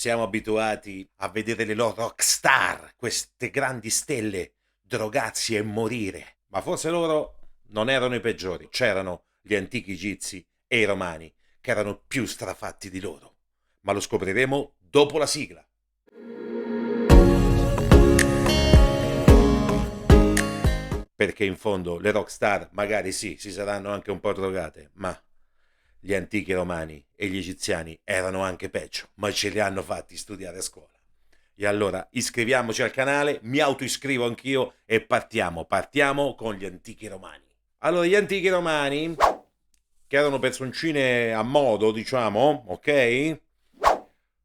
siamo abituati a vedere le loro rockstar, queste grandi stelle, drogarsi e morire. Ma forse loro non erano i peggiori, c'erano gli antichi egizi e i romani, che erano più strafatti di loro. Ma lo scopriremo dopo la sigla. Perché in fondo le rockstar magari sì, si saranno anche un po' drogate, ma gli antichi romani e gli egiziani erano anche peggio, ma ce li hanno fatti studiare a scuola. E allora iscriviamoci al canale, mi autoiscrivo anch'io e partiamo con gli antichi romani. Allora, gli antichi romani, che erano personcine a modo, diciamo, ok?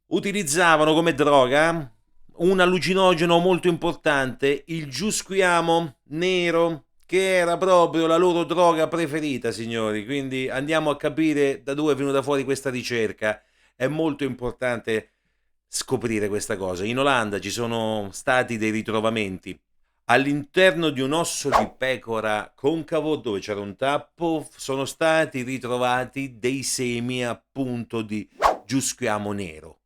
Utilizzavano come droga un allucinogeno molto importante, il giusquiamo nero, che era proprio la loro droga preferita, signori. Quindi andiamo a capire da dove è venuta fuori questa ricerca. È molto importante scoprire questa cosa. In Olanda ci sono stati dei ritrovamenti all'interno di un osso di pecora concavo dove c'era un tappo. Sono stati ritrovati dei semi appunto di giusquiamo nero.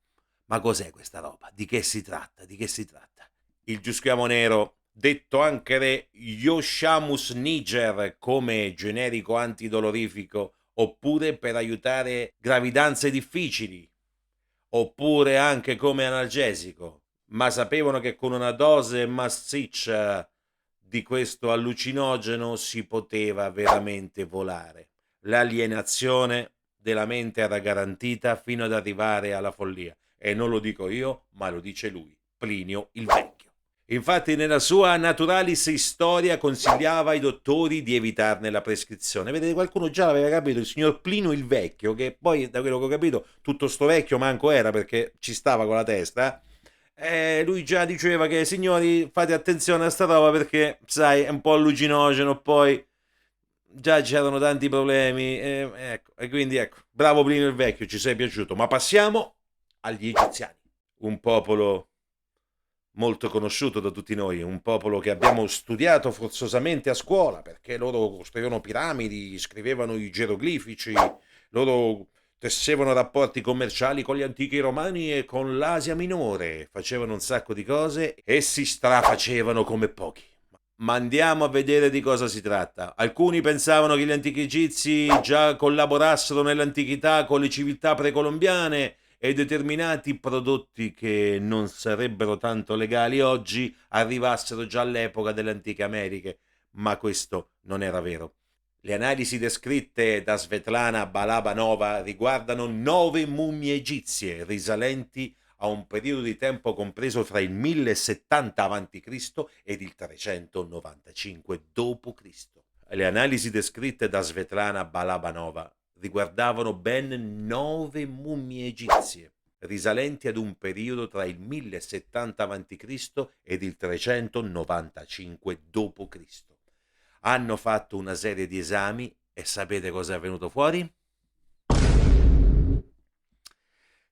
Ma cos'è questa roba? Di che si tratta? Di che si tratta? Il giusquiamo nero, detto anche re Yoshamus niger come generico antidolorifico, oppure per aiutare gravidanze difficili, oppure anche come analgesico, ma sapevano che con una dose massiccia di questo allucinogeno si poteva veramente volare. L'alienazione della mente era garantita fino ad arrivare alla follia. E non lo dico io, ma lo dice lui, Plinio il Vecchio. Infatti nella sua Naturalis Historia consigliava ai dottori di evitarne la prescrizione. Vedete, qualcuno già l'aveva capito, il signor Plinio il Vecchio, che poi da quello che ho capito tutto sto vecchio manco era perché ci stava con la testa. Lui già diceva che signori fate attenzione a sta roba perché sai è un po' allucinogeno, poi già c'erano tanti problemi, ecco, e quindi ecco, bravo Plinio il Vecchio, ci sei piaciuto. Ma passiamo agli egiziani, un popolo molto conosciuto da tutti noi, un popolo che abbiamo studiato forzosamente a scuola, perché loro costruivano piramidi, scrivevano i geroglifici, loro tessevano rapporti commerciali con gli antichi romani e con l'Asia minore, facevano un sacco di cose e si strafacevano come pochi. Ma andiamo a vedere di cosa si tratta. Alcuni pensavano che gli antichi egizi già collaborassero nell'antichità con le civiltà precolombiane e determinati prodotti che non sarebbero tanto legali oggi arrivassero già all'epoca delle antiche Americhe, ma questo non era vero. Le analisi descritte da Svetlana Balabanova riguardano 9 mummie egizie risalenti a un periodo di tempo compreso fra il 1070 a.C. ed il 395 d.C. Le analisi descritte da Svetlana Balabanova riguardavano ben 9 mummie egizie, risalenti ad un periodo tra il 1070 a.C. ed il 395 d.C. Hanno fatto una serie di esami e sapete cosa è venuto fuori?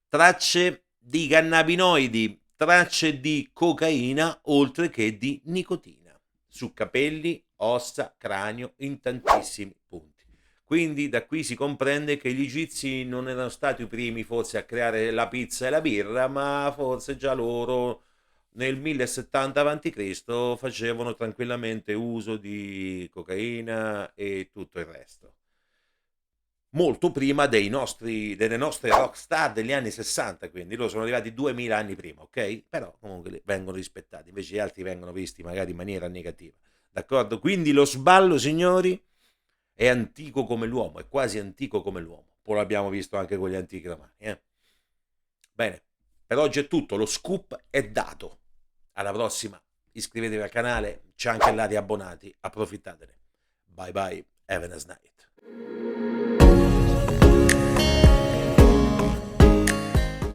Tracce di cannabinoidi, tracce di cocaina, oltre che di nicotina, su capelli, ossa, cranio, in tantissimi punti. Quindi da qui si comprende che gli egizi non erano stati i primi forse a creare la pizza e la birra, ma forse già loro nel 1070 a.C. facevano tranquillamente uso di cocaina e tutto il resto. Molto prima delle nostre rockstar degli anni 60, quindi loro sono arrivati 2000 anni prima, ok? Però comunque vengono rispettati, invece gli altri vengono visti magari in maniera negativa, d'accordo? Quindi lo sballo, signori, è antico come l'uomo, è quasi antico come l'uomo, poi l'abbiamo visto anche con gli antichi romani, Bene, per oggi è tutto, lo scoop è dato. Alla prossima, iscrivetevi al canale, c'è anche là di abbonati, approfittatene. Bye bye, have a nice night.